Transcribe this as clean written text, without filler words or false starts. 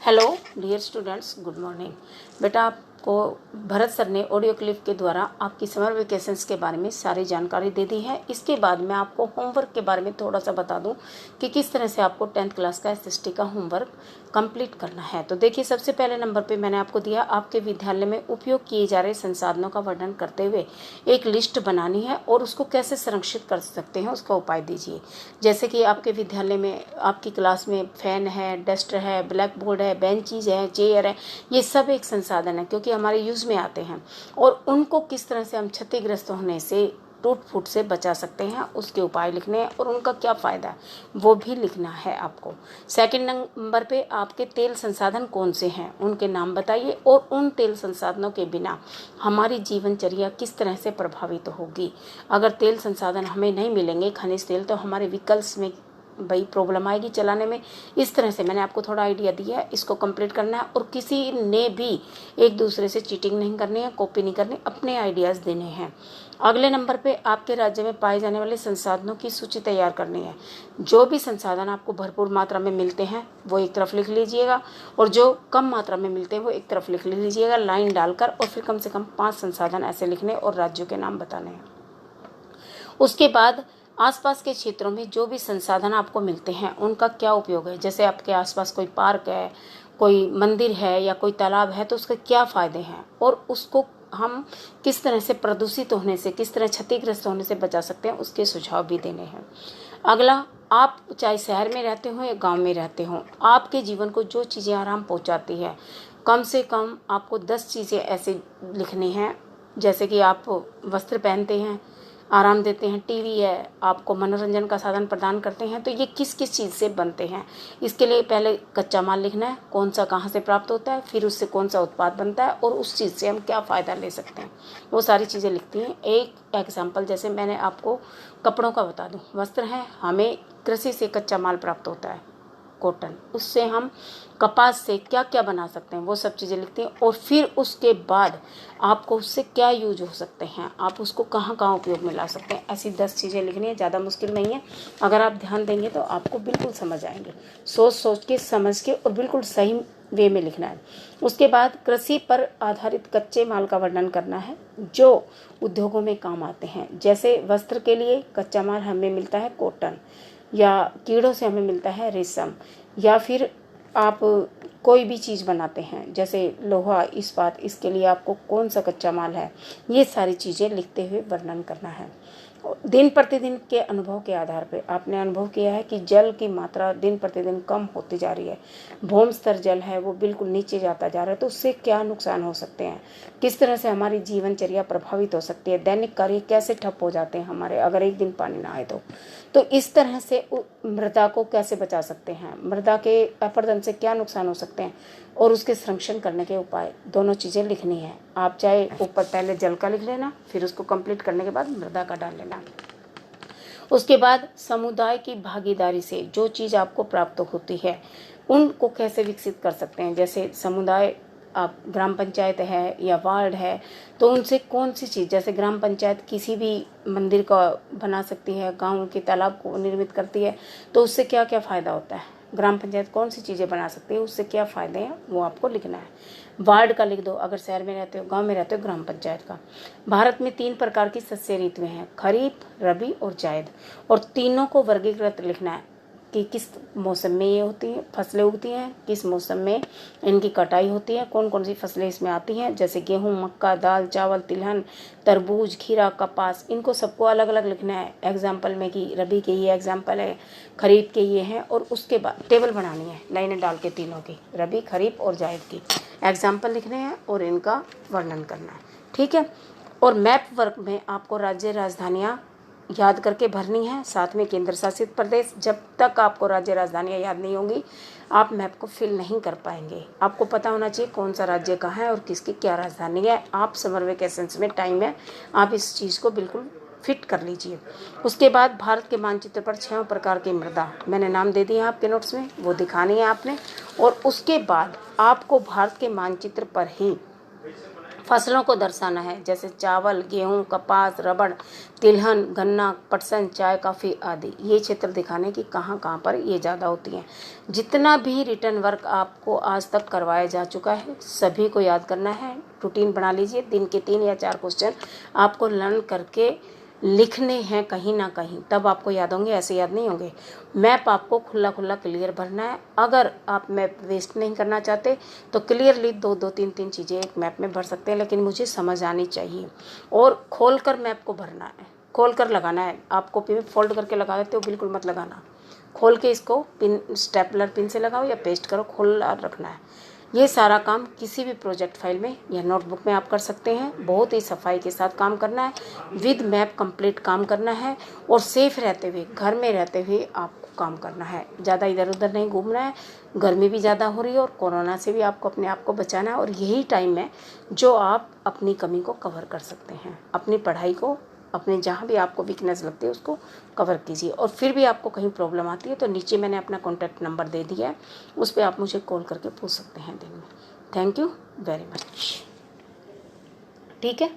Hello dear students, good morning. बेटा, आपको Bharat sir ने ऑडियो क्लिप के द्वारा आपकी समर वेकेशंस के बारे में सारी जानकारी दे दी है। इसके बाद मैं आपको होमवर्क के बारे में थोड़ा सा बता दूं कि किस तरह से आपको 10th क्लास का एसएसटी का होमवर्क कंप्लीट करना है। तो देखिए, सबसे पहले नंबर पे मैंने आपको दिया, आपके विद्यालय में उपयोग किए जा रहे संसाधनों का वर्णन करते हुए एक लिस्ट बनानी है और उसको कैसे संरक्षित कर सकते हैं उसका उपाय दीजिए। जैसे कि आपके विद्यालय में, आपकी क्लास में फैन है, डस्टर है, ब्लैक बोर्ड है, बेंचीज है, चेयर है, ये सब एक संसाधन है क्योंकि हमारे यूज़ में आते हैं। और उनको किस तरह से हम क्षतिग्रस्त होने से, टूट फूट से बचा सकते हैं, उसके उपाय लिखने हैं और उनका क्या फ़ायदा है वो भी लिखना है आपको। सेकंड नंबर पे आपके तेल संसाधन कौन से हैं उनके नाम बताइए और उन तेल संसाधनों के बिना हमारी जीवनचर्या किस तरह से प्रभावित होगी। अगर तेल संसाधन हमें नहीं मिलेंगे, खनिज तेल, तो हमारे व्हीकल्स में भाई प्रॉब्लम आएगी चलाने में। इस तरह से मैंने आपको थोड़ा आइडिया दिया है, इसको कंप्लीट करना है और किसी ने भी एक दूसरे से चीटिंग नहीं करनी है, कॉपी नहीं करनी, अपने आइडियाज़ देने हैं। अगले नंबर पे आपके राज्य में पाए जाने वाले संसाधनों की सूची तैयार करनी है। जो भी संसाधन आपको भरपूर मात्रा में मिलते हैं वो एक तरफ लिख लीजिएगा और जो कम मात्रा में मिलते हैं वो एक तरफ लिख लीजिएगा लाइन डालकर, और फिर कम से कम 5 संसाधन ऐसे लिखने और राज्यों के नाम बताने हैं। उसके बाद आसपास के क्षेत्रों में जो भी संसाधन आपको मिलते हैं उनका क्या उपयोग है। जैसे आपके आसपास कोई पार्क है, कोई मंदिर है या कोई तालाब है, तो उसके क्या फ़ायदे हैं और उसको हम किस तरह से प्रदूषित होने से, किस तरह क्षतिग्रस्त होने से बचा सकते हैं, उसके सुझाव भी देने हैं। अगला, आप चाहे शहर में रहते हो या गांव में रहते हो, आपके जीवन को जो चीज़ें आराम पहुंचाती है, कम से कम आपको 10 चीज़ें ऐसे लिखनी हैं। जैसे कि आप वस्त्र पहनते हैं, आराम देते हैं, टीवी है, आपको मनोरंजन का साधन प्रदान करते हैं, तो ये किस किस चीज़ से बनते हैं। इसके लिए पहले कच्चा माल लिखना है, कौन सा कहाँ से प्राप्त होता है, फिर उससे कौन सा उत्पाद बनता है और उस चीज़ से हम क्या फ़ायदा ले सकते हैं, वो सारी चीज़ें लिखती हैं। एक एग्जाम्पल जैसे मैंने आपको कपड़ों का बता दूँ, वस्त्र हैं, हमें कृषि से कच्चा माल प्राप्त होता है, कॉटन, उससे हम कपास से क्या क्या बना सकते हैं वो सब चीज़ें लिखते हैं। और फिर उसके बाद आपको उससे क्या यूज हो सकते हैं, आप उसको कहाँ कहाँ उपयोग में ला सकते हैं, ऐसी 10 चीज़ें लिखनी है। ज़्यादा मुश्किल नहीं है, अगर आप ध्यान देंगे तो आपको बिल्कुल समझ आएंगे। सोच सोच के, समझ के और बिल्कुल सही वे में लिखना है। उसके बाद कृषि पर आधारित कच्चे माल का वर्णन करना है जो उद्योगों में काम आते हैं। जैसे वस्त्र के लिए कच्चा माल हमें मिलता है कॉटन, या कीड़ों से हमें मिलता है रेशम, या फिर आप कोई भी चीज़ बनाते हैं जैसे लोहा, इस्पात, इसके लिए आपको कौन सा कच्चा माल है, ये सारी चीज़ें लिखते हुए वर्णन करना है। दिन प्रतिदिन के अनुभव के आधार पर आपने अनुभव किया है कि जल की मात्रा दिन प्रतिदिन कम होती जा रही है, भूमि स्तर जल है वो बिल्कुल नीचे जाता जा रहा है, तो उससे क्या नुकसान हो सकते हैं, किस तरह से हमारी जीवनचर्या प्रभावित हो सकती है, दैनिक कार्य कैसे ठप हो जाते हैं हमारे अगर एक दिन पानी ना आए तो इस तरह से मृदा को कैसे बचा सकते हैं, मृदा के अपरदन से क्या नुकसान हो सकते हैं और उसके संरक्षण करने के उपाय, दोनों चीज़ें लिखनी है। आप चाहे ऊपर पहले जल का लिख लेना, फिर उसको कंप्लीट करने के बाद मृदा का डाल लेना। उसके बाद समुदाय की भागीदारी से जो चीज़ आपको प्राप्त होती है उनको कैसे विकसित कर सकते हैं। जैसे समुदाय, आप ग्राम पंचायत है या वार्ड है, तो उनसे कौन सी चीज़, जैसे ग्राम पंचायत किसी भी मंदिर का बना सकती है, गांव के तालाब को निर्मित करती है, तो उससे क्या क्या फ़ायदा होता है, ग्राम पंचायत कौन सी चीज़ें बना सकती है, उससे क्या फ़ायदे हैं वो आपको लिखना है। वार्ड का लिख दो अगर शहर में रहते हो, गांव में रहते हो ग्राम पंचायत का। भारत में 3 प्रकार की शस्य ऋतुएं हैं, खरीफ, रबी और जायद, और तीनों को वर्गीकृत लिखना है कि किस मौसम में ये होती हैं, फसलें उगती हैं, किस मौसम में इनकी कटाई होती है, कौन कौन सी फसलें इसमें आती हैं, जैसे गेहूं, मक्का, दाल, चावल, तिलहन, तरबूज, खीरा, कपास, इनको सबको अलग अलग लिखना है। एग्जाम्पल में कि रबी के ये एग्जाम्पल है, खरीफ के ये हैं, और उसके बाद टेबल बनानी है लाइनें डाल के तीनों की, रबी, खरीफ और जायद की एग्जाम्पल लिखने हैं और इनका वर्णन करना है, ठीक है। और मैप वर्क में आपको राज्य राजधानियाँ याद करके भरनी है, साथ में केंद्र शासित प्रदेश। जब तक आपको राज्य राजधानियाँ याद नहीं होंगी आप मैप को फिल नहीं कर पाएंगे। आपको पता होना चाहिए कौन सा राज्य कहाँ है और किसकी क्या राजधानी है। आप समर वेकेशंस में टाइम है, आप इस चीज़ को बिल्कुल फिट कर लीजिए। उसके बाद भारत के मानचित्र पर 6 प्रकार की मृदा मैंने नाम दे दिए हैं आपके नोट्स में, वो दिखानी है आपने। और उसके बाद आपको भारत के मानचित्र पर ही फसलों को दर्शाना है, जैसे चावल, गेहूं, कपास, रबड़, तिलहन, गन्ना, पटसन, चाय, कॉफ़ी आदि। ये क्षेत्र दिखाने की कहाँ कहाँ पर ये ज़्यादा होती हैं। जितना भी रिटर्न वर्क आपको आज तक करवाया जा चुका है सभी को याद करना है। रूटीन बना लीजिए, दिन के 3 या 4 क्वेश्चन आपको लर्न करके लिखने हैं कहीं ना कहीं, तब आपको याद होंगे, ऐसे याद नहीं होंगे। मैप आपको खुला खुला क्लियर भरना है। अगर आप मैप वेस्ट नहीं करना चाहते तो क्लियरली दो दो तीन तीन चीज़ें एक मैप में भर सकते हैं, लेकिन मुझे समझ आनी चाहिए। और खोल कर मैप को भरना है, खोल कर लगाना है। आप कॉपी में फोल्ड करके लगा देते हो, बिल्कुल मत लगाना। खोल के इसको पिन, स्टेपलर पिन से लगाओ या पेस्ट करो, खोल रखना है। ये सारा काम किसी भी प्रोजेक्ट फाइल में या नोटबुक में आप कर सकते हैं। बहुत ही सफाई के साथ काम करना है, विद मैप कंप्लीट काम करना है और सेफ रहते हुए, घर में रहते हुए आपको काम करना है। ज़्यादा इधर उधर नहीं घूमना है। गर्मी भी ज़्यादा हो रही है और कोरोना से भी आपको अपने आप को बचाना है, और यही टाइम है जो आप अपनी कमी को कवर कर सकते हैं। अपनी पढ़ाई को, अपने जहाँ भी आपको वीकनेस लगती है उसको कवर कीजिए। और फिर भी आपको कहीं प्रॉब्लम आती है तो नीचे मैंने अपना कॉन्टैक्ट नंबर दे दिया है, उस पर आप मुझे कॉल करके पूछ सकते हैं दिन में। Thank you very much. ठीक है।